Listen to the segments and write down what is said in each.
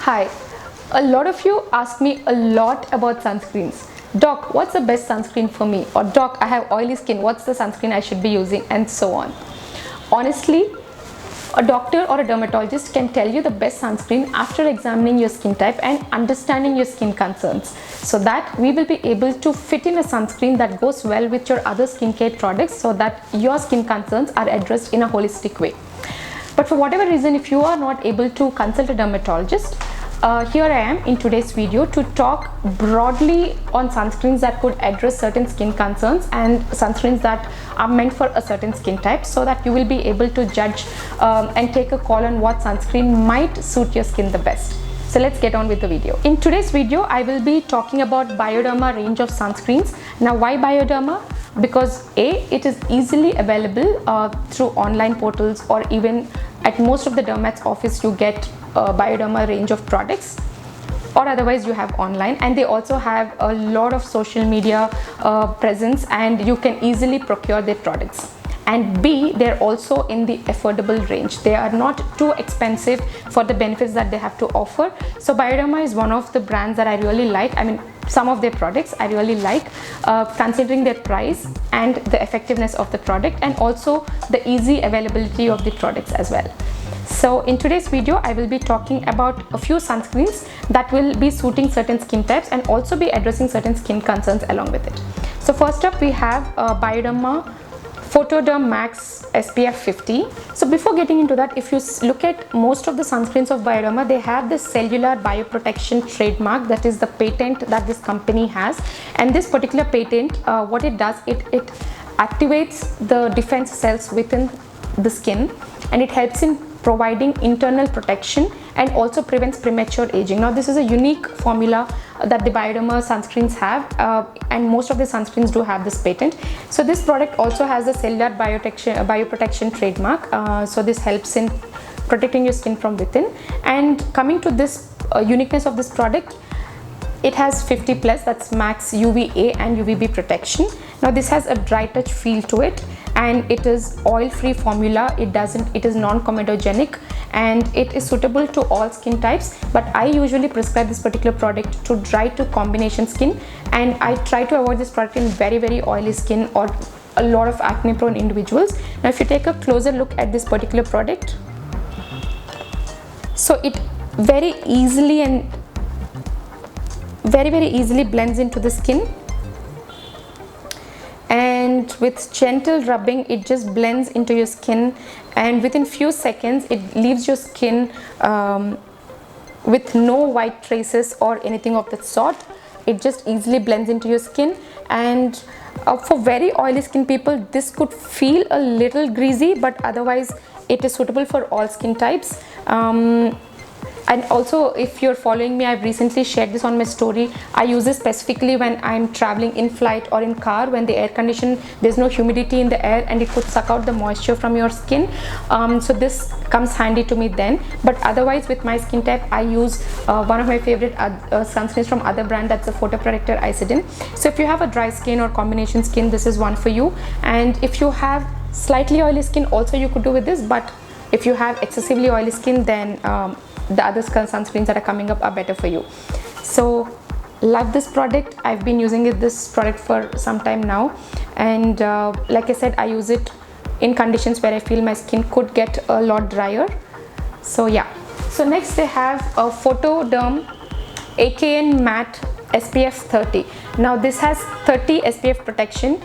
Hi, a lot of you ask me a lot about sunscreens. Doc, what's the best sunscreen for me? Or Doc, I have oily skin, what's the sunscreen I should be using? And so on. Honestly, a doctor or a dermatologist can tell you the best sunscreen after examining your skin type and understanding your skin concerns, so that we will be able to fit in a sunscreen that goes well with your other skincare products so that your skin concerns are addressed in a holistic way. But for whatever reason, if you are not able to consult a dermatologist, here I am in today's video to talk broadly on sunscreens that could address certain skin concerns and sunscreens that are meant for a certain skin type, so that you will be able to judge and take a call on what sunscreen might suit your skin the best. So let's get on with the video. In today's video, I will be talking about Bioderma range of sunscreens. Now, why Bioderma? Because A, it is easily available through online portals, or even at most of the dermat's office you get a Bioderma range of products, or otherwise you have online, and they also have a lot of social media presence and you can easily procure their products. And B, they're also in the affordable range. They are not too expensive for the benefits that they have to offer. So Bioderma is one of the brands that I really like. I mean, some of their products I really like, considering their price and the effectiveness of the product, and also the easy availability of the products as well. So in today's video, I will be talking about a few sunscreens that will be suiting certain skin types and also be addressing certain skin concerns along with it. So first up, we have Bioderma Photoderm Max SPF 50. So before getting into that, if you look at most of the sunscreens of Bioderma, they have this cellular bioprotection trademark. That is the patent that this company has. And this particular patent, what it does, it activates the defense cells within the skin, and it helps in providing internal protection and also prevents premature aging. Now, this is a unique formula that the Bioderma sunscreens have, and most of the sunscreens do have this patent. So this product also has the cellular bioprotection trademark. So this helps in protecting your skin from within. And coming to this uniqueness of this product, it has 50 plus, that's max UVA and UVB protection. Now this has a dry touch feel to it, and it is oil-free formula. It is non-comedogenic, and it is suitable to all skin types. But I usually prescribe this particular product to dry to combination skin, and I try to avoid this product in very oily skin or a lot of acne-prone individuals. Now, if you take a closer look at this particular product, so it very easily and very easily blends into the skin, and with gentle rubbing it just blends into your skin, and within few seconds it leaves your skin with no white traces or anything of that sort. It just easily blends into your skin, and for very oily skin people, this could feel a little greasy, but otherwise it is suitable for all skin types. And also, if you're following me, I've recently shared this on my story. I use this specifically when I'm traveling in flight or in car, when the air condition, there's no humidity in the air and it could suck out the moisture from your skin. So this comes handy to me then. But otherwise, with my skin type, I use one of my favorite sunscreens from other brand, that's the Photo Protector Icidin. So if you have a dry skin or combination skin, this is one for you. And if you have slightly oily skin, also you could do with this. But if you have excessively oily skin, then the other sunscreens that are coming up are better for you. So love this product. I've been using this product for some time now, and like I said, I use it in conditions where I feel my skin could get a lot drier. So yeah. So next they have a Photoderm AKN Matte SPF 30. Now this has 30 SPF protection,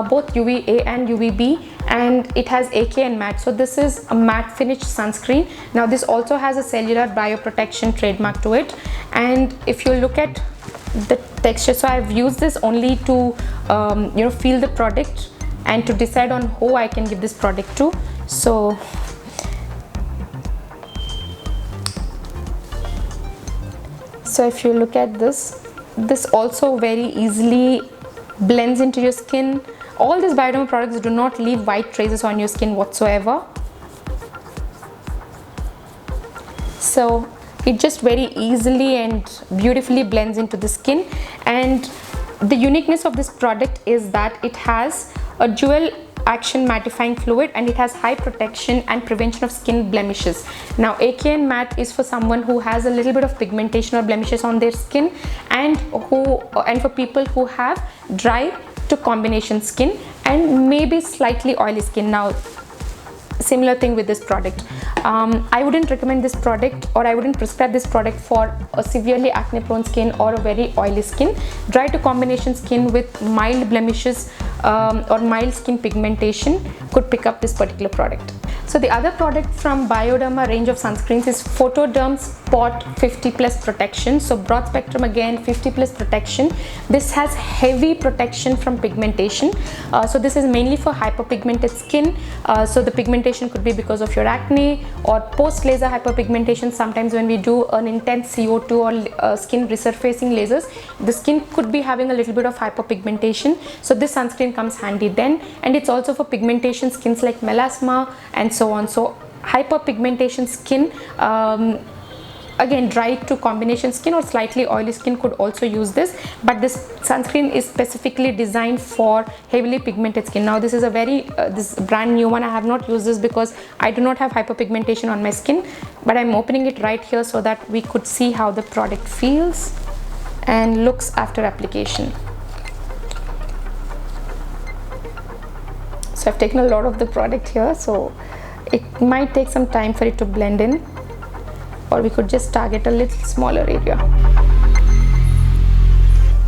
both UVA and UVB, and it has AKN Matte. So this is a matte finish sunscreen. Now this also has a cellular bioprotection trademark to it, and if you look at the texture, so I've used this only to feel the product and to decide on who I can give this product to. So if you look at this also very easily blends into your skin. All these Bioderma products do not leave white traces on your skin whatsoever. So it just very easily and beautifully blends into the skin. And the uniqueness of this product is that it has a dual action mattifying fluid, and it has high protection and prevention of skin blemishes. Now AKN matte is for someone who has a little bit of pigmentation or blemishes on their skin, and for people who have dry to combination skin and maybe slightly oily skin. Now similar thing with this product. I wouldn't recommend this product, or I wouldn't prescribe this product for a severely acne prone skin or a very oily skin. Dry to combination skin with mild blemishes or mild skin pigmentation could pick up this particular product. So the other product from Bioderma range of sunscreens is Photoderm Spot 50 Plus Protection. So broad spectrum, again 50 plus protection. This has heavy protection from pigmentation. So this is mainly for hyperpigmented skin. So the pigmentation could be because of your acne or post laser hyperpigmentation. Sometimes when we do an intense CO2 or skin resurfacing lasers, the skin could be having a little bit of hyperpigmentation. So this sunscreen comes handy then, and it's also for pigmentation skins like melasma and so on. So hyperpigmentation skin, again dry to combination skin or slightly oily skin could also use this, but this sunscreen is specifically designed for heavily pigmented skin. Now this is a very this brand new one. I have not used this because I do not have hyperpigmentation on my skin, but I'm opening it right here so that we could see how the product feels and looks after application. So I've taken a lot of the product here, so it might take some time for it to blend in, or we could just target a little smaller area.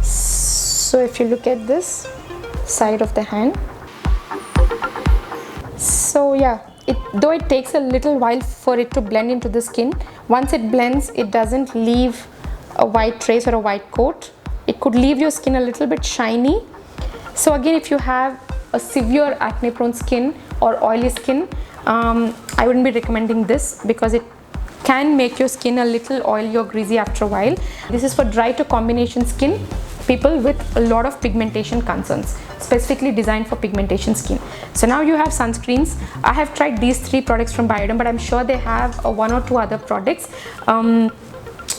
So if you look at this side of the hand, so yeah, though it takes a little while for it to blend into the skin, once it blends, it doesn't leave a white trace or a white coat. It could leave your skin a little bit shiny. So again, if you have a severe acne prone skin or oily skin, I wouldn't be recommending this because it can make your skin a little oily or greasy after a while. This is for dry to combination skin, people with a lot of pigmentation concerns, specifically designed for pigmentation skin. So now you have sunscreens. I have tried these 3 products from Bioderm, but I'm sure they have 1 or 2 other products.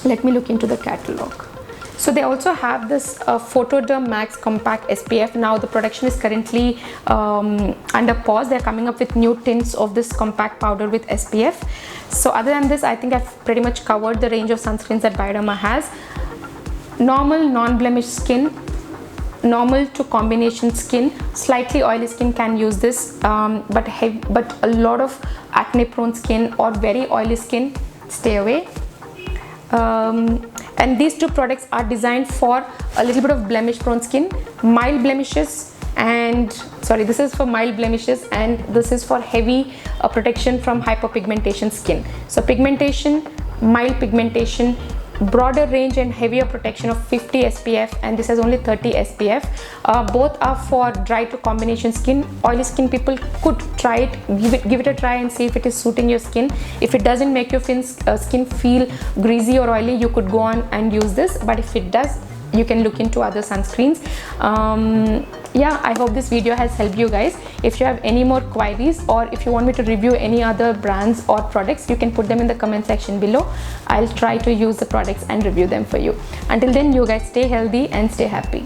Let me look into the catalog. So they also have this Photoderm Max Compact SPF. Now the production is currently under pause. They're coming up with new tints of this compact powder with SPF. So other than this, I think I've pretty much covered the range of sunscreens that Bioderma has. Normal non-blemished skin, normal to combination skin, slightly oily skin can use this, but a lot of acne prone skin or very oily skin, stay away. And these 2 products are designed for a little bit of blemish prone skin, mild blemishes, and sorry, this is for mild blemishes, and this is for heavy protection from hyperpigmentation skin. So pigmentation, mild pigmentation, broader range and heavier protection of 50 SPF, and this has only 30 SPF. Both are for dry to combination skin. Oily skin people could try it, give it a try and see if it is suiting your skin. If it doesn't make your skin feel greasy or oily, you could go on and use this, but if it does, you can look into other sunscreens. Yeah, I hope this video has helped you guys. If you have any more queries, or if you want me to review any other brands or products, you can put them in the comment section below. I'll try to use the products and review them for you. Until then, you guys stay healthy and stay happy.